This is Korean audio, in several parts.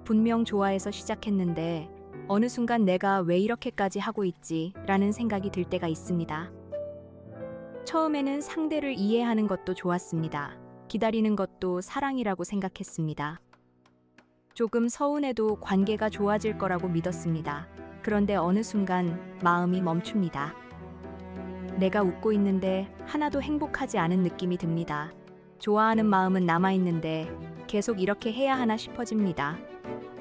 분명 좋아해서 시작했는데 어느 순간 내가 왜 이렇게까지 하고 있지? 라는 생각이 들 때가 있습니다. 처음에는 상대를 이해하는 것도 좋았습니다. 기다리는 것도 사랑이라고 생각했습니다. 조금 서운해도 관계가 좋아질 거라고 믿었습니다. 그런데 어느 순간 마음이 멈춥니다. 내가 웃고 있는데 하나도 행복하지 않은 느낌이 듭니다. 좋아하는 마음은 남아있는데 계속 이렇게 해야 하나 싶어집니다.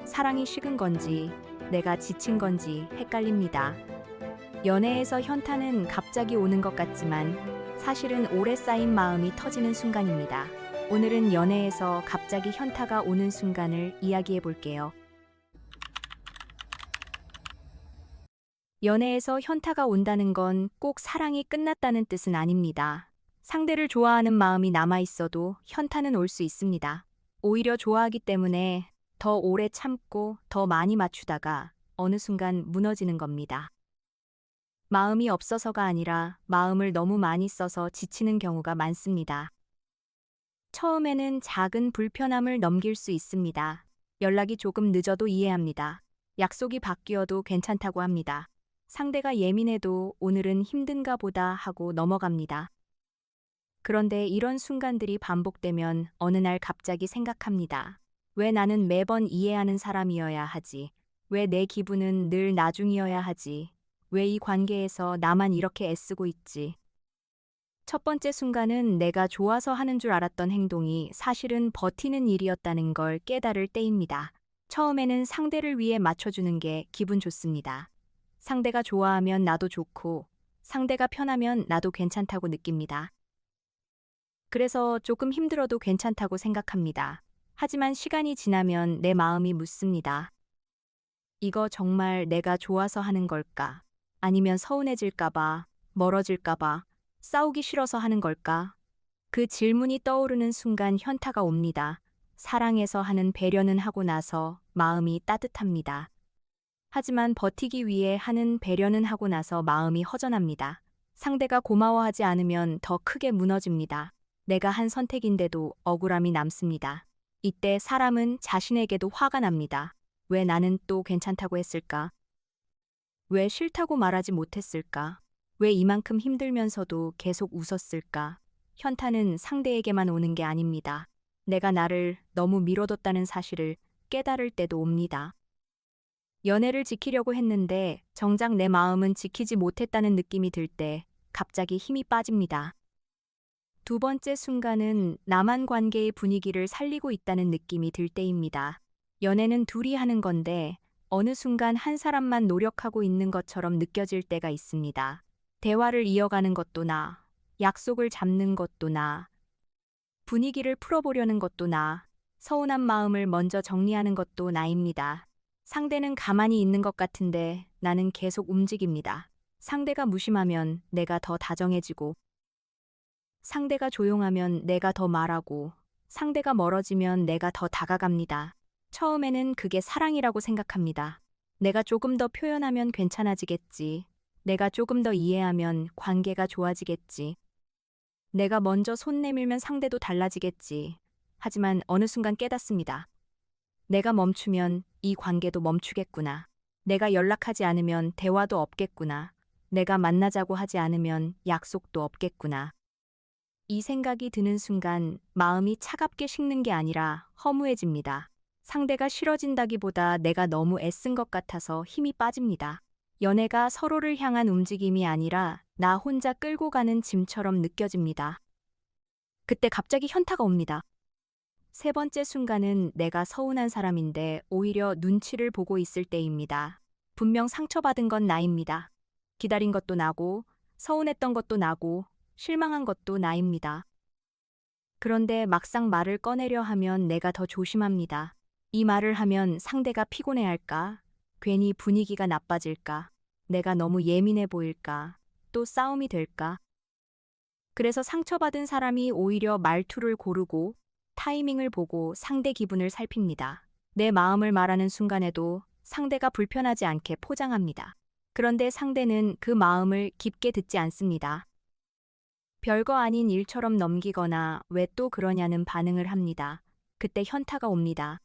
사랑이 식은 건지 내가 지친 건지 헷갈립니다. 연애에서 현타는 갑자기 오는 것 같지만 사실은 오래 쌓인 마음이 터지는 순간입니다. 오늘은 연애에서 갑자기 현타가 오는 순간을 이야기해 볼게요. 연애에서 현타가 온다는 건 꼭 사랑이 끝났다는 뜻은 아닙니다. 상대를 좋아하는 마음이 남아있어도 현타는 올 수 있습니다. 오히려 좋아하기 때문에 더 오래 참고 더 많이 맞추다가 어느 순간 무너지는 겁니다. 마음이 없어서가 아니라 마음을 너무 많이 써서 지치는 경우가 많습니다. 처음에는 작은 불편함을 넘길 수 있습니다. 연락이 조금 늦어도 이해합니다. 약속이 바뀌어도 괜찮다고 합니다. 상대가 예민해도 오늘은 힘든가 보다 하고 넘어갑니다. 그런데 이런 순간들이 반복되면 어느 날 갑자기 생각합니다. 왜 나는 매번 이해하는 사람이어야 하지? 왜 내 기분은 늘 나중이어야 하지? 왜 이 관계에서 나만 이렇게 애쓰고 있지? 첫 번째 순간은 내가 좋아서 하는 줄 알았던 행동이 사실은 버티는 일이었다는 걸 깨달을 때입니다. 처음에는 상대를 위해 맞춰주는 게 기분 좋습니다. 상대가 좋아하면 나도 좋고, 상대가 편하면 나도 괜찮다고 느낍니다. 그래서 조금 힘들어도 괜찮다고 생각합니다. 하지만 시간이 지나면 내 마음이 묻습니다. 이거 정말 내가 좋아서 하는 걸까? 아니면 서운해질까봐, 멀어질까봐, 싸우기 싫어서 하는 걸까? 그 질문이 떠오르는 순간 현타가 옵니다. 사랑해서 하는 배려는 하고 나서 마음이 따뜻합니다. 하지만 버티기 위해 하는 배려는 하고 나서 마음이 허전합니다. 상대가 고마워하지 않으면 더 크게 무너집니다. 내가 한 선택인데도 억울함이 남습니다. 이때 사람은 자신에게도 화가 납니다. 왜 나는 또 괜찮다고 했을까? 왜 싫다고 말하지 못했을까? 왜 이만큼 힘들면서도 계속 웃었을까? 현타는 상대에게만 오는 게 아닙니다. 내가 나를 너무 미뤄뒀다는 사실을 깨달을 때도 옵니다. 연애를 지키려고 했는데 정작 내 마음은 지키지 못했다는 느낌이 들 때 갑자기 힘이 빠집니다. 두 번째 순간은 나만 관계의 분위기를 살리고 있다는 느낌이 들 때입니다. 연애는 둘이 하는 건데 어느 순간 한 사람만 노력하고 있는 것처럼 느껴질 때가 있습니다. 대화를 이어가는 것도 나, 약속을 잡는 것도 나, 분위기를 풀어보려는 것도 나, 서운한 마음을 먼저 정리하는 것도 나입니다. 상대는 가만히 있는 것 같은데 나는 계속 움직입니다. 상대가 무심하면 내가 더 다정해지고, 상대가 조용하면 내가 더 말하고, 상대가 멀어지면 내가 더 다가갑니다. 처음에는 그게 사랑이라고 생각합니다. 내가 조금 더 표현하면 괜찮아지겠지. 내가 조금 더 이해하면 관계가 좋아지겠지. 내가 먼저 손 내밀면 상대도 달라지겠지. 하지만 어느 순간 깨닫습니다. 내가 멈추면 이 관계도 멈추겠구나. 내가 연락하지 않으면 대화도 없겠구나. 내가 만나자고 하지 않으면 약속도 없겠구나. 이 생각이 드는 순간 마음이 차갑게 식는 게 아니라 허무해집니다. 상대가 싫어진다기보다 내가 너무 애쓴 것 같아서 힘이 빠집니다. 연애가 서로를 향한 움직임이 아니라 나 혼자 끌고 가는 짐처럼 느껴집니다. 그때 갑자기 현타가 옵니다. 세 번째 순간은 내가 서운한 사람인데 오히려 눈치를 보고 있을 때입니다. 분명 상처받은 건 나입니다. 기다린 것도 나고, 서운했던 것도 나고, 실망한 것도 나입니다. 그런데 막상 말을 꺼내려 하면 내가 더 조심합니다. 이 말을 하면 상대가 피곤해할까? 괜히 분위기가 나빠질까? 내가 너무 예민해 보일까? 또 싸움이 될까? 그래서 상처받은 사람이 오히려 말투를 고르고 타이밍을 보고 상대 기분을 살핍니다. 내 마음을 말하는 순간에도 상대가 불편하지 않게 포장합니다. 그런데 상대는 그 마음을 깊게 듣지 않습니다. 별거 아닌 일처럼 넘기거나 왜 또 그러냐는 반응을 합니다. 그때 현타가 옵니다.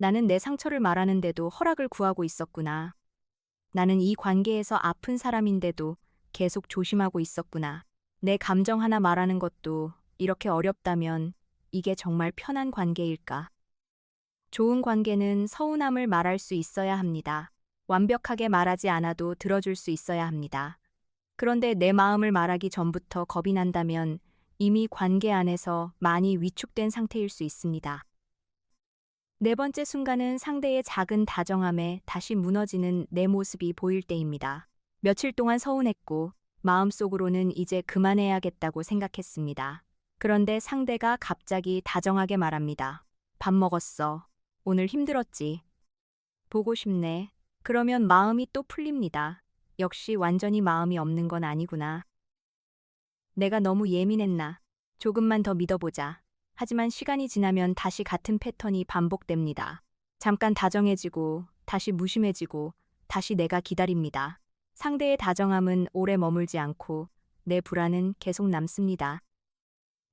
나는 내 상처를 말하는데도 허락을 구하고 있었구나. 나는 이 관계에서 아픈 사람인데도 계속 조심하고 있었구나. 내 감정 하나 말하는 것도 이렇게 어렵다면 이게 정말 편한 관계일까? 좋은 관계는 서운함을 말할 수 있어야 합니다. 완벽하게 말하지 않아도 들어줄 수 있어야 합니다. 그런데 내 마음을 말하기 전부터 겁이 난다면 이미 관계 안에서 많이 위축된 상태일 수 있습니다. 네 번째 순간은 상대의 작은 다정함에 다시 무너지는 내 모습이 보일 때입니다. 며칠 동안 서운했고 마음속으로는 이제 그만해야겠다고 생각했습니다. 그런데 상대가 갑자기 다정하게 말합니다. 밥 먹었어. 오늘 힘들었지. 보고 싶네. 그러면 마음이 또 풀립니다. 역시 완전히 마음이 없는 건 아니구나. 내가 너무 예민했나? 조금만 더 믿어보자. 하지만 시간이 지나면 다시 같은 패턴이 반복됩니다. 잠깐 다정해지고, 다시 무심해지고, 다시 내가 기다립니다. 상대의 다정함은 오래 머물지 않고, 내 불안은 계속 남습니다.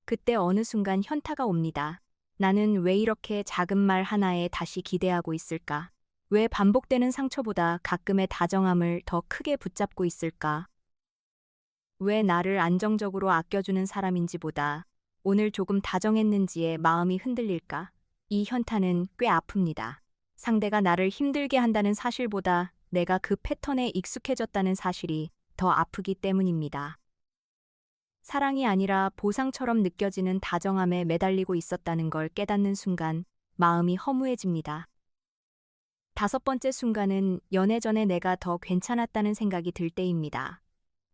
그때 어느 순간 현타가 옵니다. 나는 왜 이렇게 작은 말 하나에 다시 기대하고 있을까? 왜 반복되는 상처보다 가끔의 다정함을 더 크게 붙잡고 있을까? 왜 나를 안정적으로 아껴주는 사람인지보다 오늘 조금 다정했는지에 마음이 흔들릴까? 이 현타는 꽤 아픕니다. 상대가 나를 힘들게 한다는 사실보다 내가 그 패턴에 익숙해졌다는 사실이 더 아프기 때문입니다. 사랑이 아니라 보상처럼 느껴지는 다정함에 매달리고 있었다는 걸 깨닫는 순간 마음이 허무해집니다. 다섯 번째 순간은 연애 전에 내가 더 괜찮았다는 생각이 들 때입니다.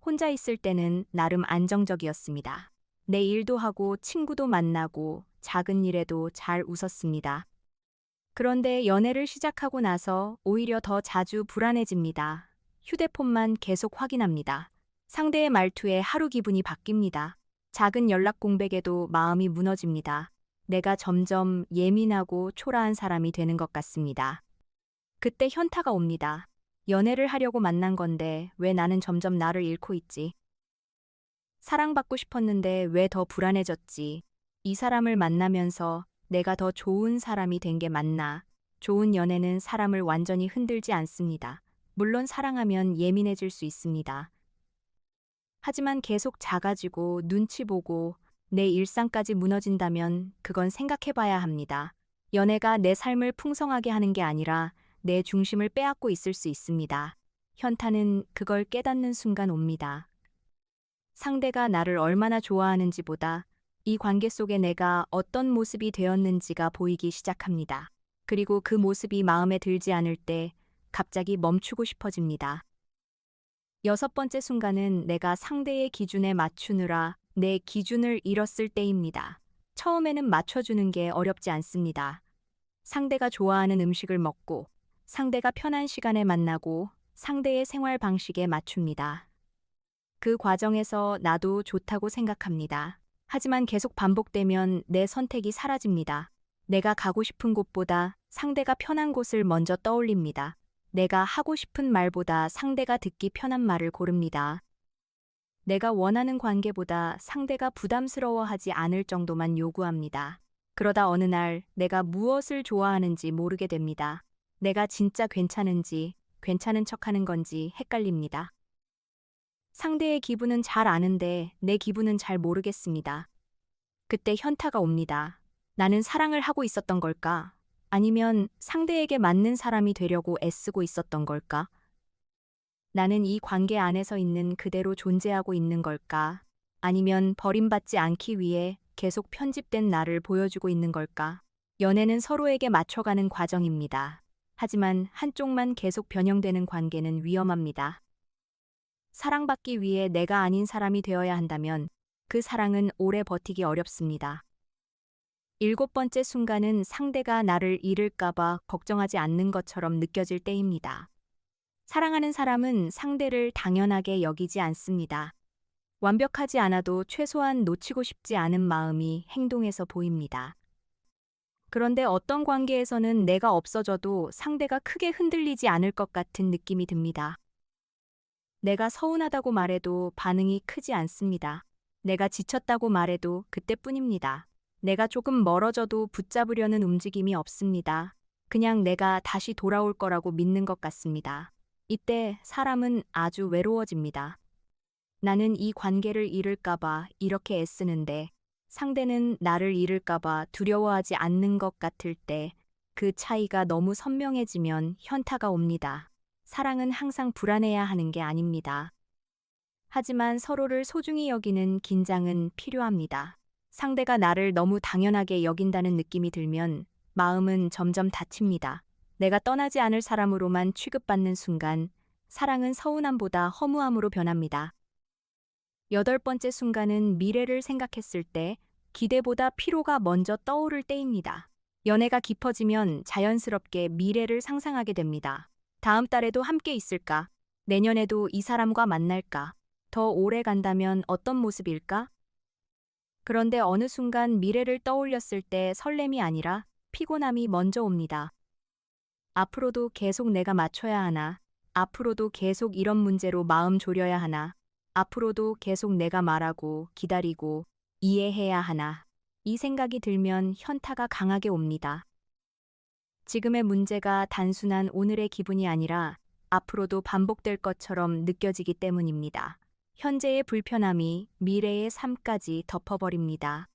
혼자 있을 때는 나름 안정적이었습니다. 내 일도 하고 친구도 만나고 작은 일에도 잘 웃었습니다. 그런데 연애를 시작하고 나서 오히려 더 자주 불안해집니다. 휴대폰만 계속 확인합니다. 상대의 말투에 하루 기분이 바뀝니다. 작은 연락 공백에도 마음이 무너집니다. 내가 점점 예민하고 초라한 사람이 되는 것 같습니다. 그때 현타가 옵니다. 연애를 하려고 만난 건데 왜 나는 점점 나를 잃고 있지? 사랑받고 싶었는데 왜 더 불안해졌지? 이 사람을 만나면서 내가 더 좋은 사람이 된 게 맞나? 좋은 연애는 사람을 완전히 흔들지 않습니다. 물론 사랑하면 예민해질 수 있습니다. 하지만 계속 작아지고 눈치 보고 내 일상까지 무너진다면 그건 생각해봐야 합니다. 연애가 내 삶을 풍성하게 하는 게 아니라 내 중심을 빼앗고 있을 수 있습니다. 현타는 그걸 깨닫는 순간 옵니다. 상대가 나를 얼마나 좋아하는지보다 이 관계 속에 내가 어떤 모습이 되었는지가 보이기 시작합니다. 그리고 그 모습이 마음에 들지 않을 때 갑자기 멈추고 싶어집니다. 여섯 번째 순간은 내가 상대의 기준에 맞추느라 내 기준을 잃었을 때입니다. 처음에는 맞춰주는 게 어렵지 않습니다. 상대가 좋아하는 음식을 먹고, 상대가 편한 시간에 만나고, 상대의 생활 방식에 맞춥니다. 그 과정에서 나도 좋다고 생각합니다. 하지만 계속 반복되면 내 선택이 사라집니다. 내가 가고 싶은 곳보다 상대가 편한 곳을 먼저 떠올립니다. 내가 하고 싶은 말보다 상대가 듣기 편한 말을 고릅니다. 내가 원하는 관계보다 상대가 부담스러워하지 않을 정도만 요구합니다. 그러다 어느 날 내가 무엇을 좋아하는지 모르게 됩니다. 내가 진짜 괜찮은지, 괜찮은 척하는 건지 헷갈립니다. 상대의 기분은 잘 아는데 내 기분은 잘 모르겠습니다. 그때 현타가 옵니다. 나는 사랑을 하고 있었던 걸까? 아니면 상대에게 맞는 사람이 되려고 애쓰고 있었던 걸까? 나는 이 관계 안에서 있는 그대로 존재하고 있는 걸까? 아니면 버림받지 않기 위해 계속 편집된 나를 보여주고 있는 걸까? 연애는 서로에게 맞춰가는 과정입니다. 하지만 한쪽만 계속 변형되는 관계는 위험합니다. 사랑받기 위해 내가 아닌 사람이 되어야 한다면 그 사랑은 오래 버티기 어렵습니다. 일곱 번째 순간은 상대가 나를 잃을까봐 걱정하지 않는 것처럼 느껴질 때입니다. 사랑하는 사람은 상대를 당연하게 여기지 않습니다. 완벽하지 않아도 최소한 놓치고 싶지 않은 마음이 행동에서 보입니다. 그런데 어떤 관계에서는 내가 없어져도 상대가 크게 흔들리지 않을 것 같은 느낌이 듭니다. 내가 서운하다고 말해도 반응이 크지 않습니다. 내가 지쳤다고 말해도 그때뿐입니다. 내가 조금 멀어져도 붙잡으려는 움직임이 없습니다. 그냥 내가 다시 돌아올 거라고 믿는 것 같습니다. 이때 사람은 아주 외로워집니다. 나는 이 관계를 잃을까봐 이렇게 애쓰는데 상대는 나를 잃을까봐 두려워하지 않는 것 같을 때 그 차이가 너무 선명해지면 현타가 옵니다. 사랑은 항상 불안해야 하는 게 아닙니다. 하지만 서로를 소중히 여기는 긴장은 필요합니다. 상대가 나를 너무 당연하게 여긴다는 느낌이 들면 마음은 점점 다칩니다. 내가 떠나지 않을 사람으로만 취급받는 순간 사랑은 서운함보다 허무함으로 변합니다. 여덟 번째 순간은 미래를 생각했을 때 기대보다 피로가 먼저 떠오를 때입니다. 연애가 깊어지면 자연스럽게 미래를 상상하게 됩니다. 다음 달에도 함께 있을까? 내년에도 이 사람과 만날까? 더 오래 간다면 어떤 모습일까? 그런데 어느 순간 미래를 떠올렸을 때 설렘이 아니라 피곤함이 먼저 옵니다. 앞으로도 계속 내가 맞춰야 하나? 앞으로도 계속 이런 문제로 마음 졸여야 하나? 앞으로도 계속 내가 말하고 기다리고 이해해야 하나? 이 생각이 들면 현타가 강하게 옵니다. 지금의 문제가 단순한 오늘의 기분이 아니라 앞으로도 반복될 것처럼 느껴지기 때문입니다. 현재의 불편함이 미래의 삶까지 덮어버립니다.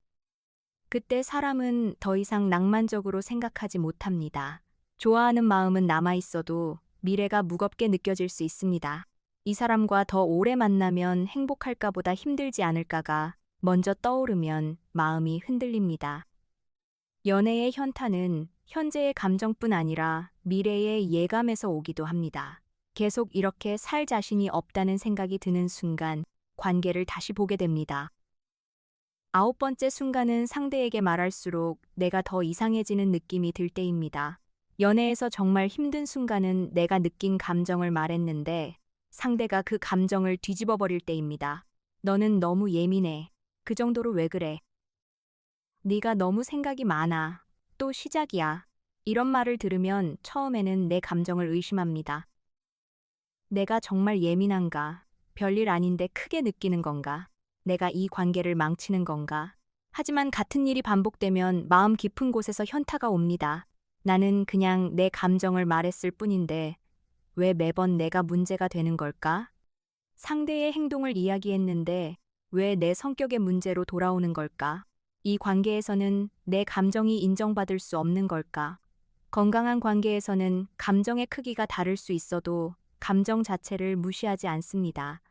그때 사람은 더 이상 낭만적으로 생각하지 못합니다. 좋아하는 마음은 남아있어도 미래가 무겁게 느껴질 수 있습니다. 이 사람과 더 오래 만나면 행복할까 보다 힘들지 않을까가 먼저 떠오르면 마음이 흔들립니다. 연애의 현타는 현재의 감정뿐 아니라 미래의 예감에서 오기도 합니다. 계속 이렇게 살 자신이 없다는 생각이 드는 순간 관계를 다시 보게 됩니다. 아홉 번째 순간은 상대에게 말할수록 내가 더 이상해지는 느낌이 들 때입니다. 연애에서 정말 힘든 순간은 내가 느낀 감정을 말했는데 상대가 그 감정을 뒤집어 버릴 때입니다. 너는 너무 예민해. 그 정도로 왜 그래? 네가 너무 생각이 많아. 또 시작이야. 이런 말을 들으면 처음에는 내 감정을 의심합니다. 내가 정말 예민한가? 별일 아닌데 크게 느끼는 건가? 내가 이 관계를 망치는 건가? 하지만 같은 일이 반복되면 마음 깊은 곳에서 현타가 옵니다. 나는 그냥 내 감정을 말했을 뿐인데 왜 매번 내가 문제가 되는 걸까? 상대의 행동을 이야기했는데 왜 내 성격의 문제로 돌아오는 걸까? 이 관계에서는 내 감정이 인정받을 수 없는 걸까? 건강한 관계에서는 감정의 크기가 다를 수 있어도 감정 자체를 무시하지 않습니다.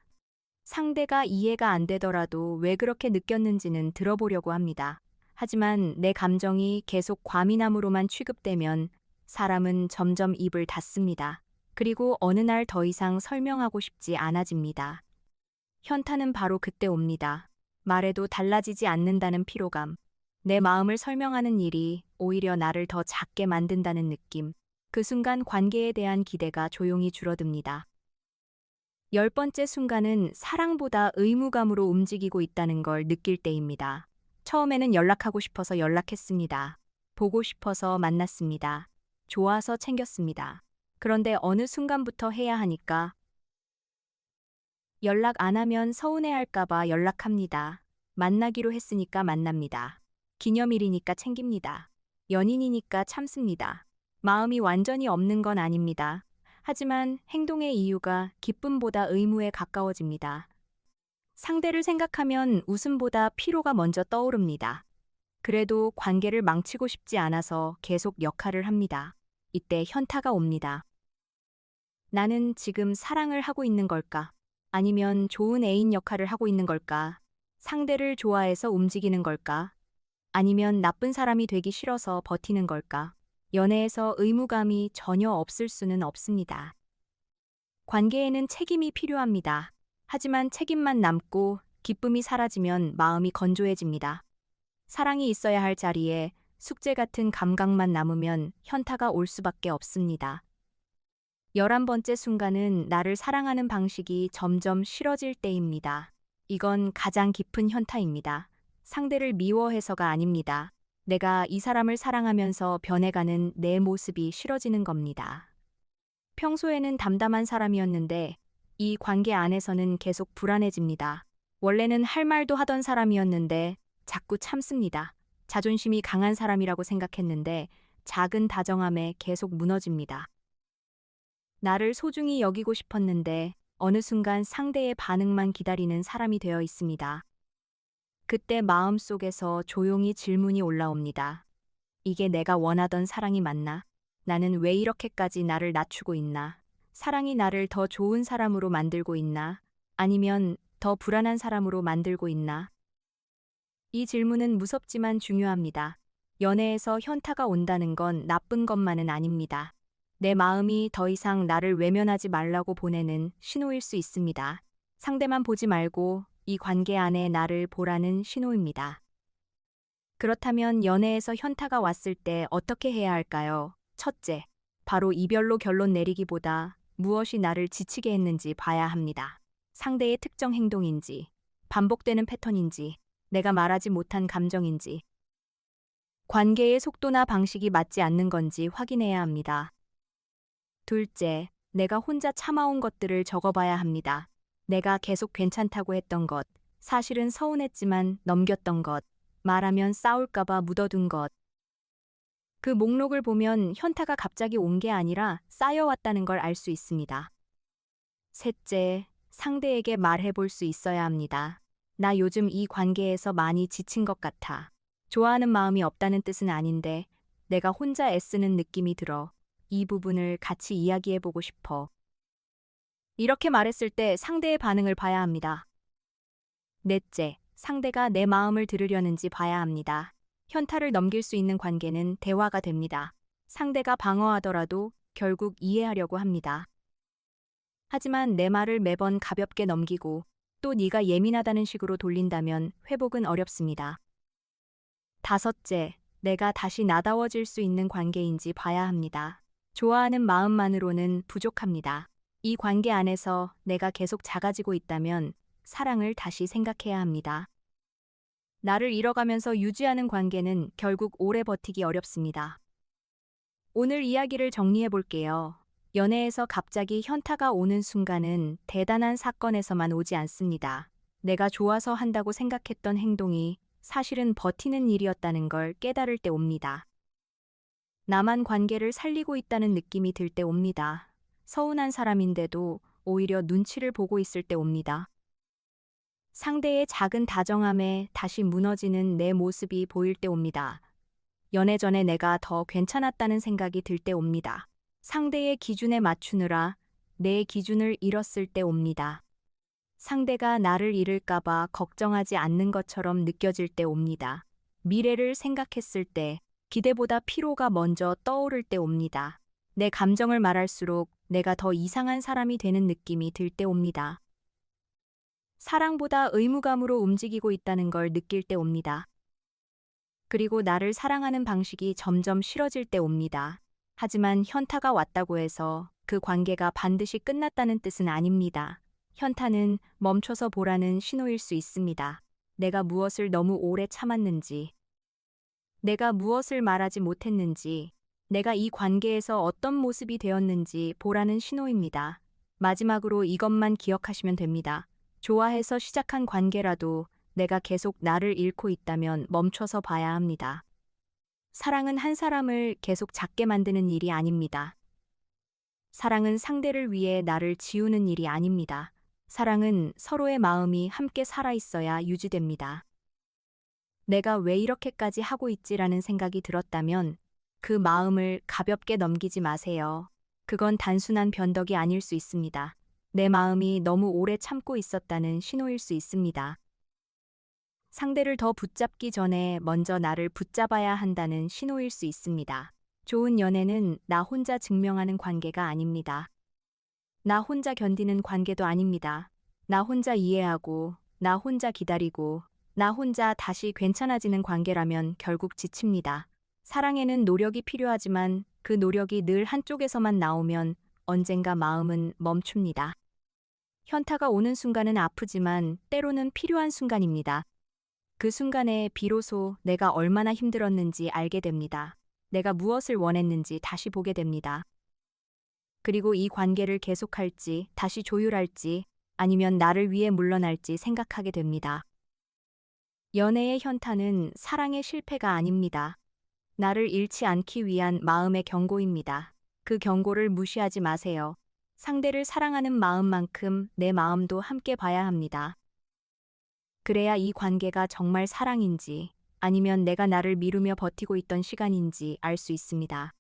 상대가 이해가 안 되더라도 왜 그렇게 느꼈는지는 들어보려고 합니다. 하지만 내 감정이 계속 과민함으로만 취급되면 사람은 점점 입을 닫습니다. 그리고 어느 날 더 이상 설명하고 싶지 않아집니다. 현타는 바로 그때 옵니다. 말해도 달라지지 않는다는 피로감. 내 마음을 설명하는 일이 오히려 나를 더 작게 만든다는 느낌. 그 순간 관계에 대한 기대가 조용히 줄어듭니다. 열 번째 순간은 사랑보다 의무감으로 움직이고 있다는 걸 느낄 때입니다. 처음에는 연락하고 싶어서 연락했습니다. 보고 싶어서 만났습니다. 좋아서 챙겼습니다. 그런데 어느 순간부터 해야 하니까 연락 안 하면 서운해할까봐 연락합니다. 만나기로 했으니까 만납니다. 기념일이니까 챙깁니다. 연인이니까 참습니다. 마음이 완전히 없는 건 아닙니다. 하지만 행동의 이유가 기쁨보다 의무에 가까워집니다. 상대를 생각하면 웃음보다 피로가 먼저 떠오릅니다. 그래도 관계를 망치고 싶지 않아서 계속 역할을 합니다. 이때 현타가 옵니다. 나는 지금 사랑을 하고 있는 걸까? 아니면 좋은 애인 역할을 하고 있는 걸까? 상대를 좋아해서 움직이는 걸까? 아니면 나쁜 사람이 되기 싫어서 버티는 걸까? 연애에서 의무감이 전혀 없을 수는 없습니다. 관계에는 책임이 필요합니다. 하지만 책임만 남고 기쁨이 사라지면 마음이 건조해집니다. 사랑이 있어야 할 자리에 숙제 같은 감각만 남으면 현타가 올 수밖에 없습니다. 11번째 순간은 나를 사랑하는 방식이 점점 싫어질 때입니다. 이건 가장 깊은 현타입니다. 상대를 미워해서가 아닙니다. 내가 이 사람을 사랑하면서 변해가는 내 모습이 싫어지는 겁니다. 평소에는 담담한 사람이었는데 이 관계 안에서는 계속 불안해집니다. 원래는 할 말도 하던 사람이었는데 자꾸 참습니다. 자존심이 강한 사람이라고 생각했는데 작은 다정함에 계속 무너집니다. 나를 소중히 여기고 싶었는데 어느 순간 상대의 반응만 기다리는 사람이 되어 있습니다. 그때 마음속에서 조용히 질문이 올라옵니다. 이게 내가 원하던 사랑이 맞나? 나는 왜 이렇게까지 나를 낮추고 있나? 사랑이 나를 더 좋은 사람으로 만들고 있나? 아니면 더 불안한 사람으로 만들고 있나? 이 질문은 무섭지만 중요합니다. 연애에서 현타가 온다는 건 나쁜 것만은 아닙니다. 내 마음이 더 이상 나를 외면하지 말라고 보내는 신호일 수 있습니다. 상대만 보지 말고 이 관계 안에 나를 보라는 신호입니다. 그렇다면 연애에서 현타가 왔을 때 어떻게 해야 할까요? 첫째, 바로 이별로 결론 내리기보다 무엇이 나를 지치게 했는지 봐야 합니다. 상대의 특정 행동인지, 반복되는 패턴인지, 내가 말하지 못한 감정인지, 관계의 속도나 방식이 맞지 않는 건지 확인해야 합니다. 둘째, 내가 혼자 참아온 것들을 적어봐야 합니다. 내가 계속 괜찮다고 했던 것, 사실은 서운했지만 넘겼던 것, 말하면 싸울까봐 묻어둔 것. 그 목록을 보면 현타가 갑자기 온 게 아니라 쌓여왔다는 걸 알 수 있습니다. 셋째, 상대에게 말해볼 수 있어야 합니다. 나 요즘 이 관계에서 많이 지친 것 같아. 좋아하는 마음이 없다는 뜻은 아닌데 내가 혼자 애쓰는 느낌이 들어. 이 부분을 같이 이야기해보고 싶어. 이렇게 말했을 때 상대의 반응을 봐야 합니다. 넷째, 상대가 내 마음을 들으려는지 봐야 합니다. 현타를 넘길 수 있는 관계는 대화가 됩니다. 상대가 방어하더라도 결국 이해하려고 합니다. 하지만 내 말을 매번 가볍게 넘기고 또 네가 예민하다는 식으로 돌린다면 회복은 어렵습니다. 다섯째, 내가 다시 나다워질 수 있는 관계인지 봐야 합니다. 좋아하는 마음만으로는 부족합니다. 이 관계 안에서 내가 계속 작아지고 있다면 사랑을 다시 생각해야 합니다. 나를 잃어가면서 유지하는 관계는 결국 오래 버티기 어렵습니다. 오늘 이야기를 정리해 볼게요. 연애에서 갑자기 현타가 오는 순간은 대단한 사건에서만 오지 않습니다. 내가 좋아서 한다고 생각했던 행동이 사실은 버티는 일이었다는 걸 깨달을 때 옵니다. 나만 관계를 살리고 있다는 느낌이 들 때 옵니다. 서운한 사람인데도 오히려 눈치를 보고 있을 때 옵니다. 상대의 작은 다정함에 다시 무너지는 내 모습이 보일 때 옵니다. 연애 전에 내가 더 괜찮았다는 생각이 들 때 옵니다. 상대의 기준에 맞추느라 내 기준을 잃었을 때 옵니다. 상대가 나를 잃을까봐 걱정하지 않는 것처럼 느껴질 때 옵니다. 미래를 생각했을 때 기대보다 피로가 먼저 떠오를 때 옵니다. 내 감정을 말할수록 내가 더 이상한 사람이 되는 느낌이 들 때 옵니다. 사랑보다 의무감으로 움직이고 있다는 걸 느낄 때 옵니다. 그리고 나를 사랑하는 방식이 점점 싫어질 때 옵니다. 하지만 현타가 왔다고 해서 그 관계가 반드시 끝났다는 뜻은 아닙니다. 현타는 멈춰서 보라는 신호일 수 있습니다. 내가 무엇을 너무 오래 참았는지, 내가 무엇을 말하지 못했는지, 내가 이 관계에서 어떤 모습이 되었는지 보라는 신호입니다. 마지막으로 이것만 기억하시면 됩니다. 좋아해서 시작한 관계라도 내가 계속 나를 잃고 있다면 멈춰서 봐야 합니다. 사랑은 한 사람을 계속 작게 만드는 일이 아닙니다. 사랑은 상대를 위해 나를 지우는 일이 아닙니다. 사랑은 서로의 마음이 함께 살아있어야 유지됩니다. 내가 왜 이렇게까지 하고 있지라는 생각이 들었다면 그 마음을 가볍게 넘기지 마세요. 그건 단순한 변덕이 아닐 수 있습니다. 내 마음이 너무 오래 참고 있었다는 신호일 수 있습니다. 상대를 더 붙잡기 전에 먼저 나를 붙잡아야 한다는 신호일 수 있습니다. 좋은 연애는 나 혼자 증명하는 관계가 아닙니다. 나 혼자 견디는 관계도 아닙니다. 나 혼자 이해하고, 나 혼자 기다리고, 나 혼자 다시 괜찮아지는 관계라면 결국 지칩니다. 사랑에는 노력이 필요하지만 그 노력이 늘 한쪽에서만 나오면 언젠가 마음은 멈춥니다. 현타가 오는 순간은 아프지만 때로는 필요한 순간입니다. 그 순간에 비로소 내가 얼마나 힘들었는지 알게 됩니다. 내가 무엇을 원했는지 다시 보게 됩니다. 그리고 이 관계를 계속할지, 다시 조율할지, 아니면 나를 위해 물러날지 생각하게 됩니다. 연애의 현타는 사랑의 실패가 아닙니다. 나를 잃지 않기 위한 마음의 경고입니다. 그 경고를 무시하지 마세요. 상대를 사랑하는 마음만큼 내 마음도 함께 봐야 합니다. 그래야 이 관계가 정말 사랑인지 아니면 내가 나를 미루며 버티고 있던 시간인지 알 수 있습니다.